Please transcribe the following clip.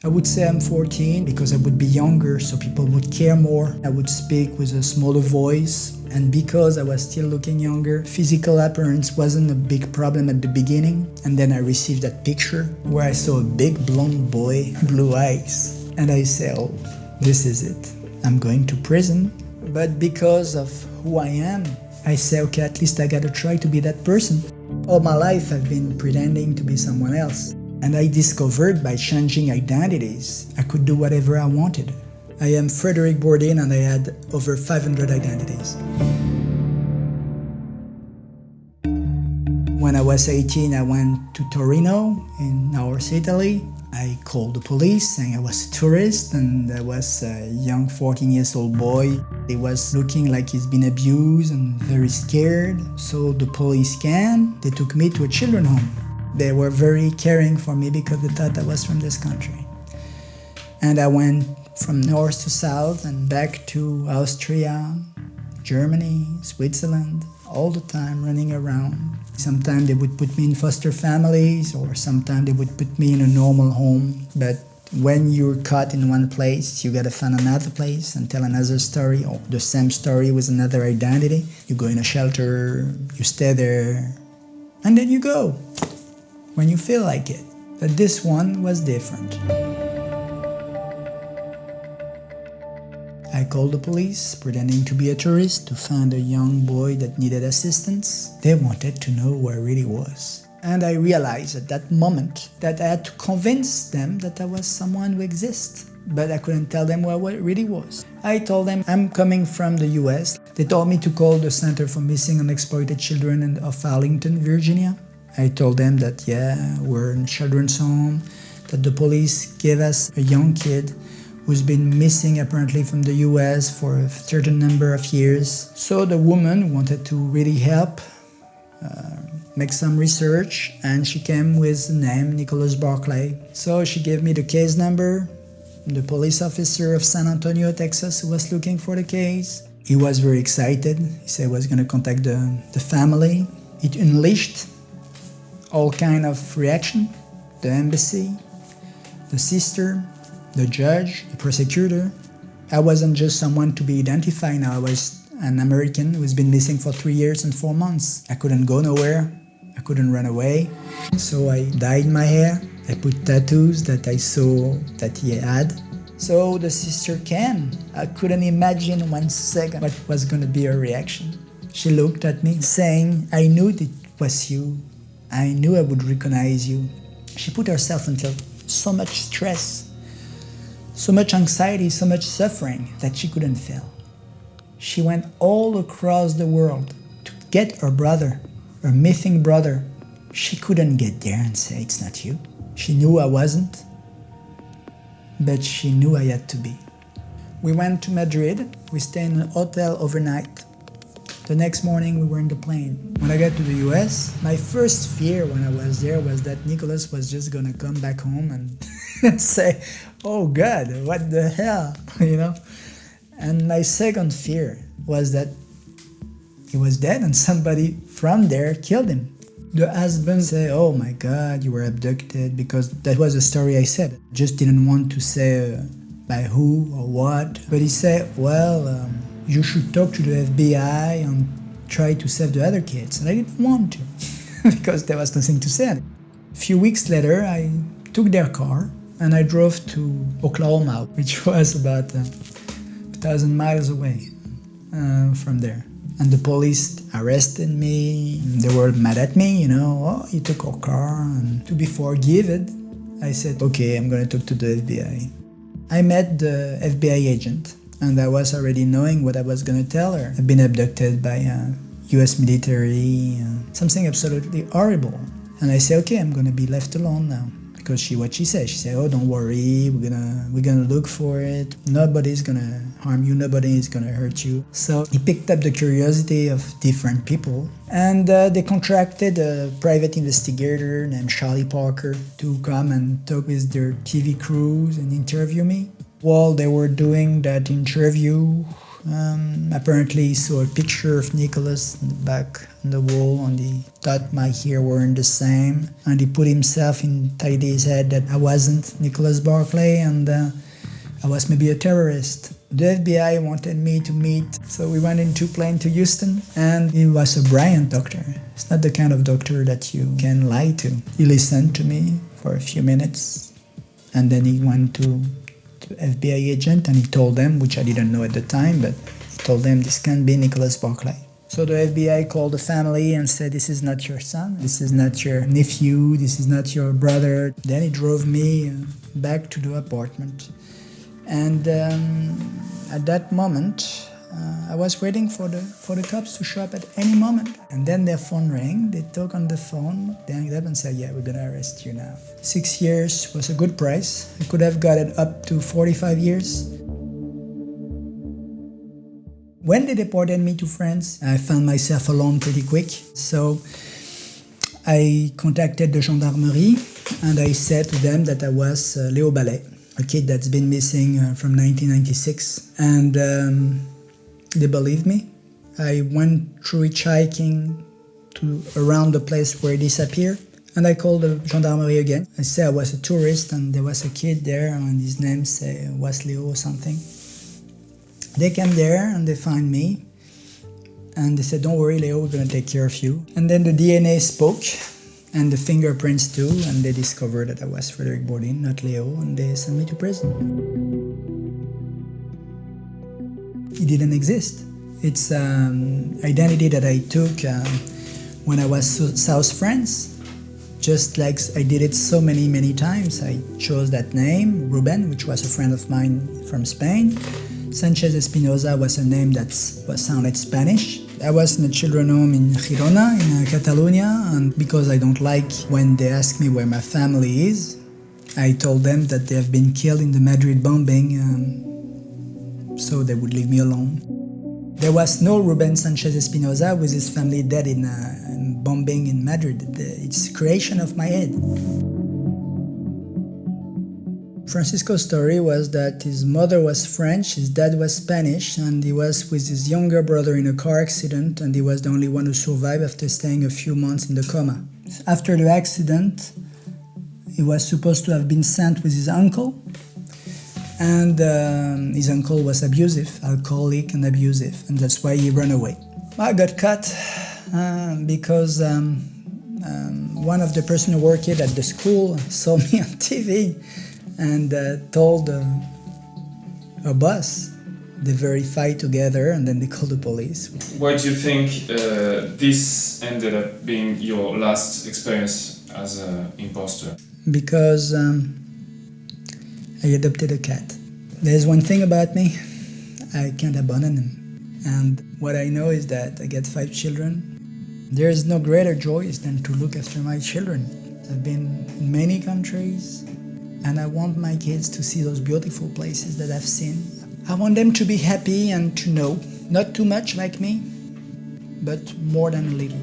I would say I'm 14 because I would be younger, so people would care more. I would speak with a smaller voice, and because I was still looking younger, physical appearance wasn't a big problem at the beginning. And then I received that picture where I saw a big blonde boy, blue eyes, and I said, oh, this is it. I'm going to prison. But because of who I am, I say, okay, at least I gotta try to be that person. All my life I've been pretending to be someone else. And I discovered by changing identities, I could do whatever I wanted. I am Frederick Bourdin and I had over 500 identities. When I was 18, I went to Torino in North Italy. I called the police saying I was a tourist and I was a young 14-year-old boy. He was looking like he's been abused and very scared. So the police came, they took me to a children's home. They were very caring for me because they thought I was from this country. And I went from north to south and back to Austria, Germany, Switzerland, all the time running around. Sometimes they would put me in foster families or sometimes they would put me in a normal home. But when you're caught in one place, you gotta find another place and tell another story or the same story with another identity. You go in a shelter, you stay there, and then you go when you feel like it. But this one was different. I called the police, pretending to be a tourist, to find a young boy that needed assistance. They wanted to know who I really was. And I realized at that moment that I had to convince them that I was someone who exists. But I couldn't tell them who I really was. I told them I'm coming from the US. They told me to call the Center for Missing and Exploited Children of Arlington, Virginia. I told them that, yeah, we're in a children's home, that the police gave us a young kid who's been missing apparently from the US for a certain number of years. So the woman wanted to really help, make some research, and she came with the name Nicholas Barclay. So she gave me the case number, the police officer of San Antonio, Texas, who was looking for the case. He was very excited. He said he was going to contact the family. It unleashed all kind of reaction, the embassy, the sister, the judge, the prosecutor. I wasn't just someone to be identified now. I was an American who's been missing for 3 years and 4 months. I couldn't go nowhere. I couldn't run away. So I dyed my hair. I put tattoos that I saw that he had. So the sister came. I couldn't imagine 1 second what was going to be her reaction. She looked at me saying, I knew it was you. I knew I would recognize you. She put herself into so much stress, so much anxiety, so much suffering that she couldn't fail. She went all across the world to get her brother, her missing brother. She couldn't get there and say, it's not you. She knew I wasn't, but she knew I had to be. We went to Madrid. We stayed in a hotel overnight. The next morning we were in the plane. When I got to the US, my first fear when I was there was that Nicholas was just gonna come back home and say, oh God, what the hell, you know? And my second fear was that he was dead and somebody from there killed him. The husband said, oh my God, you were abducted, because that was the story I said. Just didn't want to say by who or what. But he said, well, you should talk to the FBI and try to save the other kids. And I didn't want to because there was nothing to say. A few weeks later, I took their car and I drove to Oklahoma, which was about 1,000 miles away from there. And the police arrested me. They were mad at me, you know, oh, you took our car. And to be forgiven, I said, okay, I'm going to talk to the FBI. I met the FBI agent. And I was already knowing what I was going to tell her. I've been abducted by US military, something absolutely horrible. And I said, okay, I'm going to be left alone now. Because what she said, oh, don't worry, we're gonna look for it. Nobody's gonna harm you, nobody is gonna hurt you. So he picked up the curiosity of different people. And they contracted a private investigator named Charlie Parker to come and talk with their TV crews and interview me. While they were doing that interview, Apparently he saw a picture of Nicholas in the back on the wall, and he thought my hair weren't the same, and he put himself inside his head that I wasn't Nicholas Barclay, and I was maybe a terrorist. The FBI wanted me to meet, so we went into plane to Houston, and he was a brilliant doctor. It's not the kind of doctor that you can lie to. He listened to me for a few minutes, and then he went to FBI agent, and he told them, which I didn't know at the time, but he told them this can't be Nicholas Barclay. So the FBI called the family and said, this is not your son, this is not your nephew, this is not your brother. Then he drove me back to the apartment. And at that moment, I was waiting for the cops to show up at any moment. And then their phone rang, they talk on the phone, they hung up and said, yeah, we're gonna arrest you now. 6 years was a good price. I could have got it up to 45 years. When they deported me to France, I found myself alone pretty quick. So I contacted the gendarmerie and I said to them that I was Léo Ballet, a kid that's been missing from 1996. And they believed me. I went through hitchhiking around the place where he disappeared, and I called the gendarmerie again. I said I was a tourist and there was a kid there and his name was Leo or something. They came there and they found me and they said, don't worry Leo, we're gonna take care of you. And then the DNA spoke and the fingerprints too, and they discovered that I was Frédéric Bourdin, not Leo, and they sent me to prison. It didn't exist. It's identity that I took when I was South France. Just like I did it so many times, I chose that name, Ruben, which was a friend of mine from Spain. Sanchez Espinosa was a name that sounded Spanish. I was in a children's home in Girona, in Catalonia, and because I don't like when they ask me where my family is, I told them that they have been killed in the Madrid bombing, so they would leave me alone. There was no Ruben Sanchez Espinosa with his family dead in bombing in Madrid. It's a creation of my head. Francisco's story was that his mother was French, his dad was Spanish, and he was with his younger brother in a car accident, and he was the only one who survived after staying a few months in the coma. After the accident, he was supposed to have been sent with his uncle, and his uncle was abusive, alcoholic and abusive, and that's why he ran away. I got caught because one of the person who worked at the school saw me on TV and told a boss. They verified together and then they called the police. Why do you think this ended up being your last experience as an imposter? Because I adopted a cat. There's one thing about me, I can't abandon him. And what I know is that I get 5 children. There is no greater joy than to look after my children. I've been in many countries, and I want my kids to see those beautiful places that I've seen. I want them to be happy and to know, not too much like me, but more than a little.